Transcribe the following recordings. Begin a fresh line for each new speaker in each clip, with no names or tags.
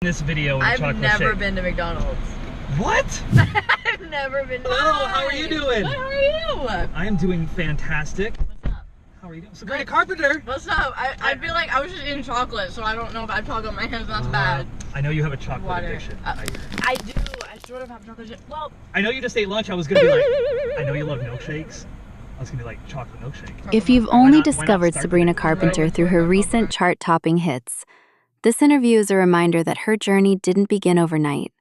this video with a chocolate shake.
I've never been to McDonald's.
What?
I've never been to
Hello, how are you doing?
Good, how are you?
I am doing fantastic.
What's up?
How are you doing? Sabrina Carpenter!
What's up? I feel like I was just eating chocolate, so I don't know if I talk on my hands, that's bad.
I know you have a chocolate addiction.
I do. I sort of have chocolate addiction. Well,
I know you just ate lunch. I was going to be like, I know you love milkshakes. I was going to be like, chocolate milkshake.
If you've only discovered Sabrina Carpenter through her recent chart-topping hits, this interview is a reminder that her journey didn't begin overnight.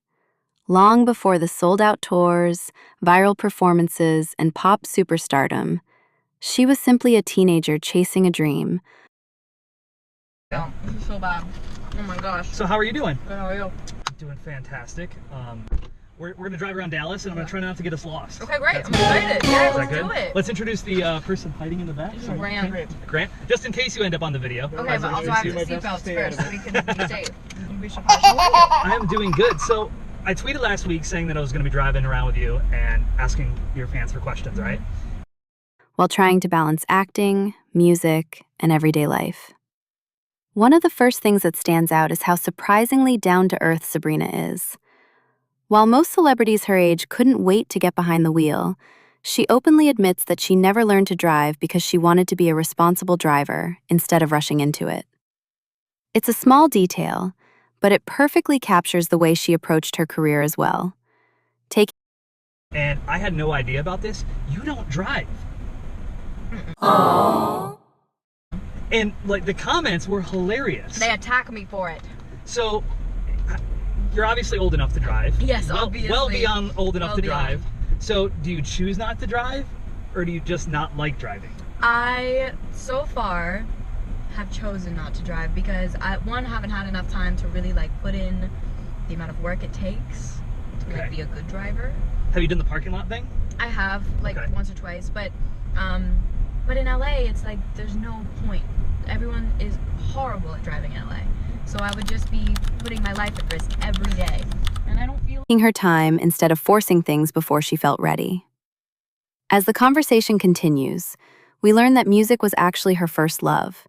Long before the sold-out tours, viral performances, and pop superstardom, she was simply a teenager chasing a dream.
Oh, this is so bad. Oh my gosh.
So how are you doing?
Good, how are you?
Doing fantastic. We're going to drive around Dallas, and I'm going to try not to get us lost.
Okay, great.
That's
I'm excited. Yeah,
Is that
let's
good?
do it.
Let's introduce the person hiding in the back.
This is Grant.
Grant, just in case you end up on the video.
Okay, but also I have the seatbelts first so we can be safe.
I am doing good. So I tweeted last week saying that I was going to be driving around with you and asking your fans for questions, right?
While trying to balance acting, music, and everyday life. One of the first things that stands out is how surprisingly down-to-earth Sabrina is. While most celebrities her age couldn't wait to get behind the wheel, she openly admits that she never learned to drive because she wanted to be a responsible driver instead of rushing into it. It's a small detail, but it perfectly captures the way she approached her career as well.
And I had no idea about this. You don't drive.
Aww.
And like the comments were hilarious.
They attack me for it.
So you're obviously old enough to drive.
Yes, obviously.
Well beyond old enough to drive. So do you choose not to drive, or do you just not like driving?
I, so far, have chosen not to drive because I, one, haven't had enough time to really like put in the amount of work it takes to like be a good driver.
Have you done the parking lot thing?
I have, like once or twice, but in LA, it's like there's no point. Everyone is horrible at driving in LA. So I would just be putting my life at risk every day. And I don't feel
taking her time instead of forcing things before she felt ready. As the conversation continues, we learn that music was actually her first love.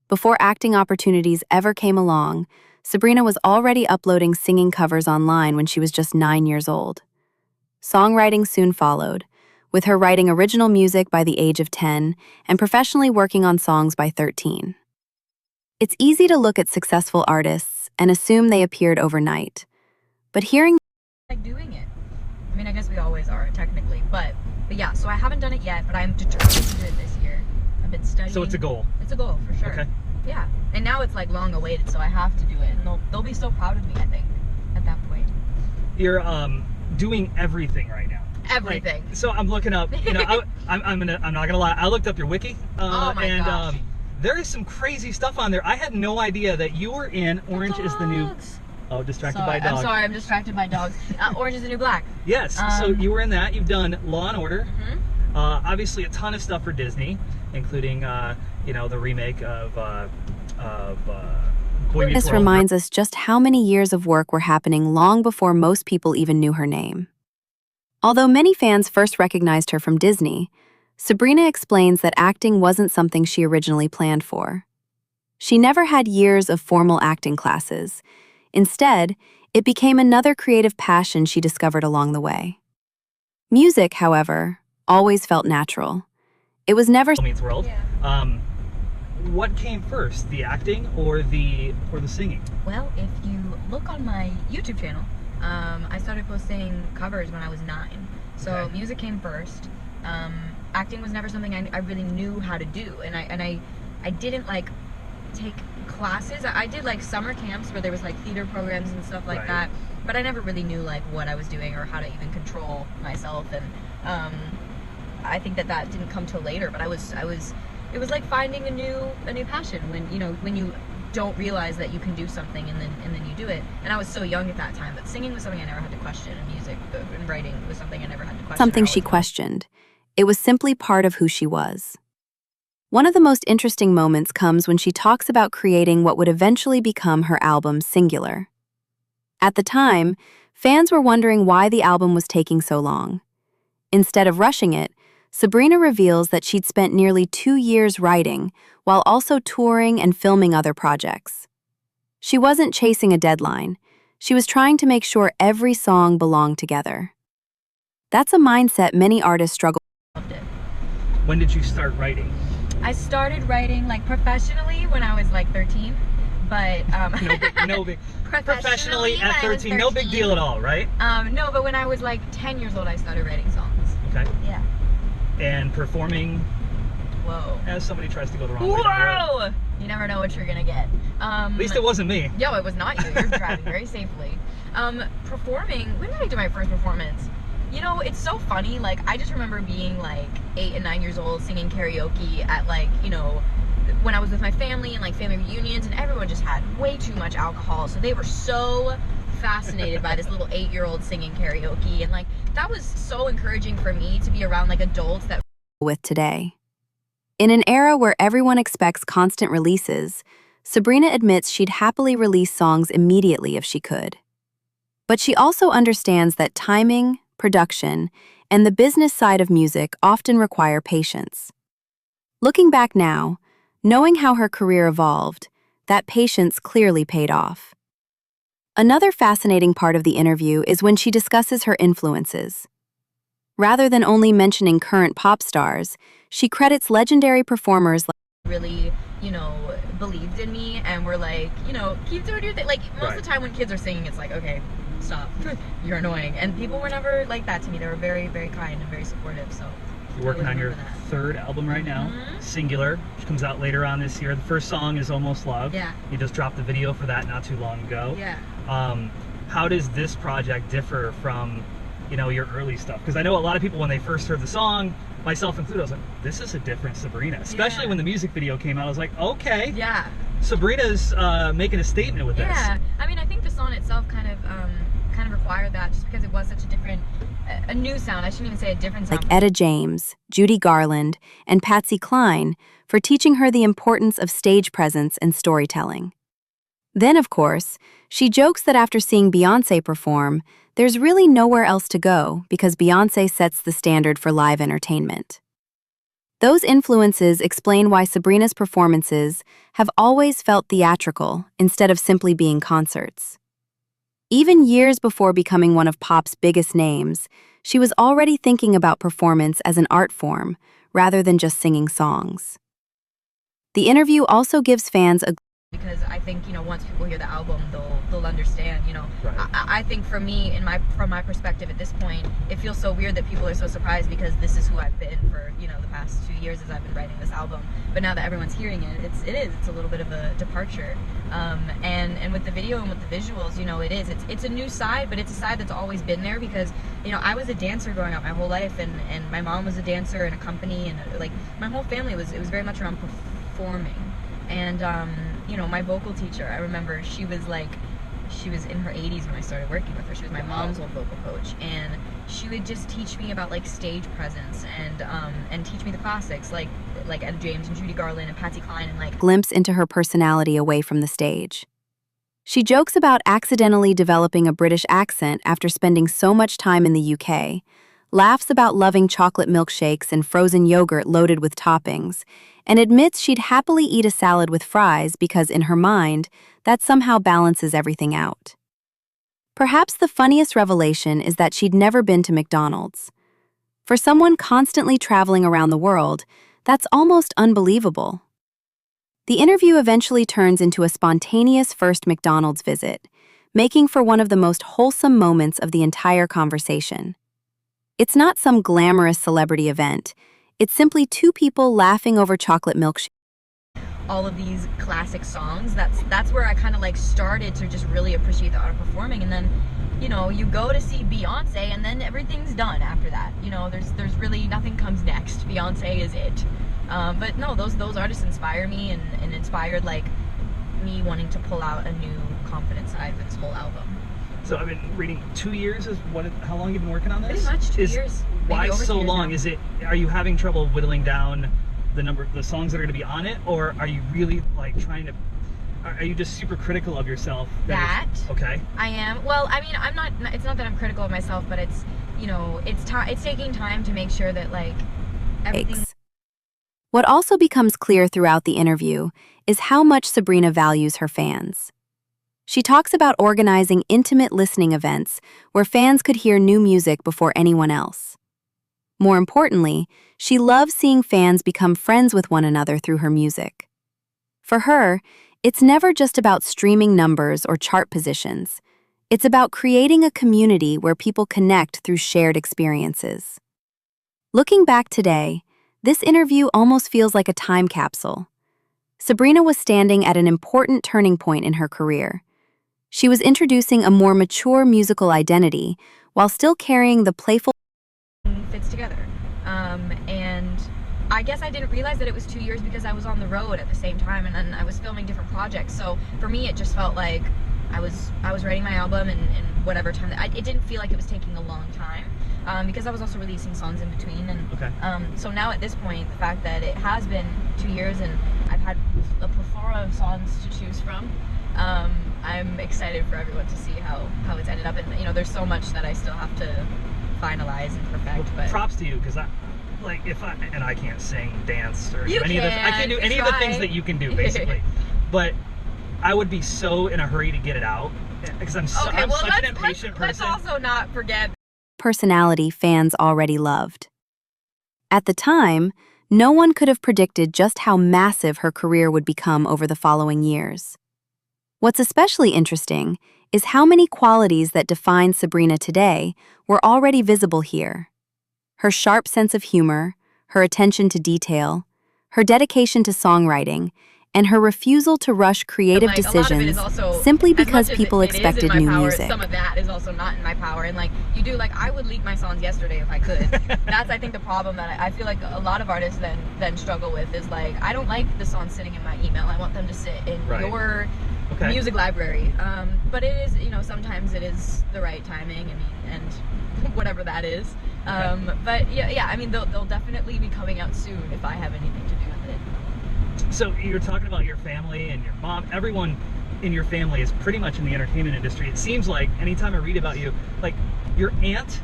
Before acting opportunities ever came along, Sabrina was already uploading singing covers online when she was just 9 years old. Songwriting soon followed, with her writing original music by the age of 10 and professionally working on songs by 13. It's easy to look at successful artists and assume they appeared overnight. But hearing
like doing it. I mean, I guess we always are, technically. But yeah, so I haven't done it yet, but I'm determined to do it this year. I've been studying.
So it's a goal?
It's a goal, for sure.
Okay.
Yeah. And now it's like long awaited, so I have to do it. And they'll be so proud of me, I think, at that point.
You're doing everything right now.
Everything.
Like, so I'm looking up, you know, I'm not gonna lie, I looked up your wiki.
Oh my gosh.
There is some crazy stuff on there. I had no idea that you were in Orange is the New... Oh, distracted by a dog.
I'm sorry, I'm distracted by dogs. Orange is the New Black.
Yes, so you were in that. You've done Law and Order. Obviously a ton of stuff for Disney, including, you know, the remake of Boy Meets
this
World.
reminds us just how many years of work were happening long before most people even knew her name. Although many fans first recognized her from Disney, Sabrina explains that acting wasn't something she originally planned for. She never had years of formal acting classes. Instead, it became another creative passion she discovered along the way. Music, however, always felt natural. It was never
Boy Meets World.
Yeah.
What came first, the acting or the singing?
Well, if you look on my YouTube channel, I started posting covers when I was 9. So music came first. Acting was never something I really knew how to do, and I didn't like take classes. I did like summer camps where there was like theater programs and stuff like that, but I never really knew like what I was doing or how to even control myself. And I think that didn't come till later. But it was like finding a new passion when you don't realize that you can do something and then you do it. And I was so young at that time, but singing was something I never had to question, and music and writing was something I never had to question.
Something she questioned. It was simply part of who she was. One of the most interesting moments comes when she talks about creating what would eventually become her album, Singular. At the time, fans were wondering why the album was taking so long. Instead of rushing it, Sabrina reveals that she'd spent nearly 2 years writing, while also touring and filming other projects. She wasn't chasing a deadline. She was trying to make sure every song belonged together. That's a mindset many artists struggle
Loved it.
When did you start writing?
I started writing like professionally when I was like 13, but
No big. Professionally
when
at
I was
13, no big deal at all, right?
No, but when I was like 10 years old, I started writing songs.
Okay.
Yeah.
And performing
Whoa.
as somebody tries to go the wrong way down the road.
Whoa! You never know what you're gonna get.
At least it wasn't me.
Yo, it was not you. You're driving very safely. Performing. When did I do my first performance? You know, it's so funny. Like, I just remember being like 8 and 9 years old, singing karaoke at like, you know, when I was with my family and like family reunions, and everyone just had way too much alcohol, so they were so fascinated by this little 8-year-old singing karaoke, and like that was so encouraging for me to be around like adults that
with today. In an era where everyone expects constant releases, Sabrina admits she'd happily release songs immediately if she could. But she also understands that timing, production, and the business side of music often require patience. Looking back now, knowing how her career evolved, that patience clearly paid off. Another fascinating part of the interview is when she discusses her influences. Rather than only mentioning current pop stars, she credits legendary performers like
really, you know, believed in me and were like, you know, keep doing your thing. Like, most of the time when kids are singing, it's like, okay, stop, you're annoying. And people were never like that to me. They were very, very kind and very supportive, so.
You're working on your third album right now, Singular, which comes out later on this year. The first song is Almost Love.
Yeah.
You just dropped the video for that not too long ago.
Yeah.
How does this project differ from, you know, your early stuff? Because I know a lot of people, when they first heard the song, myself included, I was like, this is a different Sabrina. Especially when the music video came out, I was like, okay.
Yeah.
Sabrina's making a statement with this.
Yeah. I mean, I think the song itself kind of required that, just because it was such a different, a new sound. I shouldn't even say a different sound.
like Etta James, Judy Garland, and Patsy Cline for teaching her the importance of stage presence and storytelling. Then, of course, she jokes that after seeing Beyoncé perform, there's really nowhere else to go because Beyoncé sets the standard for live entertainment. Those influences explain why Sabrina's performances have always felt theatrical instead of simply being concerts. Even years before becoming one of pop's biggest names, she was already thinking about performance as an art form rather than just singing songs. The interview also gives fans a
because I think, you know, once people hear the album, they'll understand, you know.
Right.
I think for me, from my perspective at this point, it feels so weird that people are so surprised because this is who I've been for, you know, the past 2 years as I've been writing this album. But now that everyone's hearing it, it's a little bit of a departure. And with the video and with the visuals, you know, it's a new side, but it's a side that's always been there because, you know, I was a dancer growing up my whole life, and my mom was a dancer in a company, and like my whole family was very much around performing. And you know, my vocal teacher, I remember she was in her 80s when I started working with her. She was my mom's old vocal coach, and she would just teach me about like stage presence and teach me the classics like Etta James and Judy Garland and Patsy Cline, and like
glimpse into her personality away from the stage. She jokes about accidentally developing a British accent after spending so much time in the UK, laughs about loving chocolate milkshakes and frozen yogurt loaded with toppings, and admits she'd happily eat a salad with fries because, in her mind, that somehow balances everything out. Perhaps the funniest revelation is that she'd never been to McDonald's. For someone constantly traveling around the world, that's almost unbelievable. The interview eventually turns into a spontaneous first McDonald's visit, making for one of the most wholesome moments of the entire conversation. It's not some glamorous celebrity event. It's simply two people laughing over chocolate milkshakes.
All of these classic songs, that's where I kind of like started to just really appreciate the art of performing. And then, you know, you go to see Beyonce and then everything's done after that. You know, there's really nothing comes next. Beyonce is it. But no, those artists inspire me and inspired like me wanting to pull out a new confident side for this whole album.
So I've been reading 2 years is how long you've been working on this?
Pretty much 2 years.
Why so long?
Now.
Are you having trouble whittling down the songs that are going to be on it, or are you really like are you just super critical of yourself? Okay.
I am. Well, I mean, it's not that I'm critical of myself, but it's, you know, it's taking time to make sure that like everything.
What also becomes clear throughout the interview is how much Sabrina values her fans. She talks about organizing intimate listening events where fans could hear new music before anyone else. More importantly, she loves seeing fans become friends with one another through her music. For her, it's never just about streaming numbers or chart positions. It's about creating a community where people connect through shared experiences. Looking back today, this interview almost feels like a time capsule. Sabrina was standing at an important turning point in her career. She was introducing a more mature musical identity while still carrying the playful
fits together. And I guess I didn't realize that it was 2 years because I was on the road at the same time, and then I was filming different projects. So for me, it just felt like I was writing my album and whatever time. It didn't feel like it was taking a long time because I was also releasing songs in between. And so now at this point, the fact that it has been 2 years and I've had a plethora of songs to choose from, I'm excited for everyone to see how it's ended up. And there's so much that I still have to finalize and perfect.
Well,
but
props to you, because I can't sing, dance, or do any
I
can't do any of the things that you can do, basically. But I would be so in a hurry to get it out because I'm such an impatient person.
Let's also not forget
personality fans already loved. At the time, no one could have predicted just how massive her career would become over the following years. What's especially interesting is how many qualities that define Sabrina today were already visible here. Her sharp sense of humor, her attention to detail, her dedication to songwriting, and her refusal to rush creative decisions simply because people expected new music.
Some of that is also not in my power. And I would leak my songs yesterday if I could. That's, I think, the problem that I feel like a lot of artists then struggle with is I don't like the songs sitting in my email. I want them to sit in your music library. But it is, sometimes it is the right timing and whatever that is. But yeah, they'll definitely be coming out soon if I have anything to do with it.
So you're talking about your family and your mom. Everyone in your family is pretty much in the entertainment industry. It seems like anytime I read about you, your aunt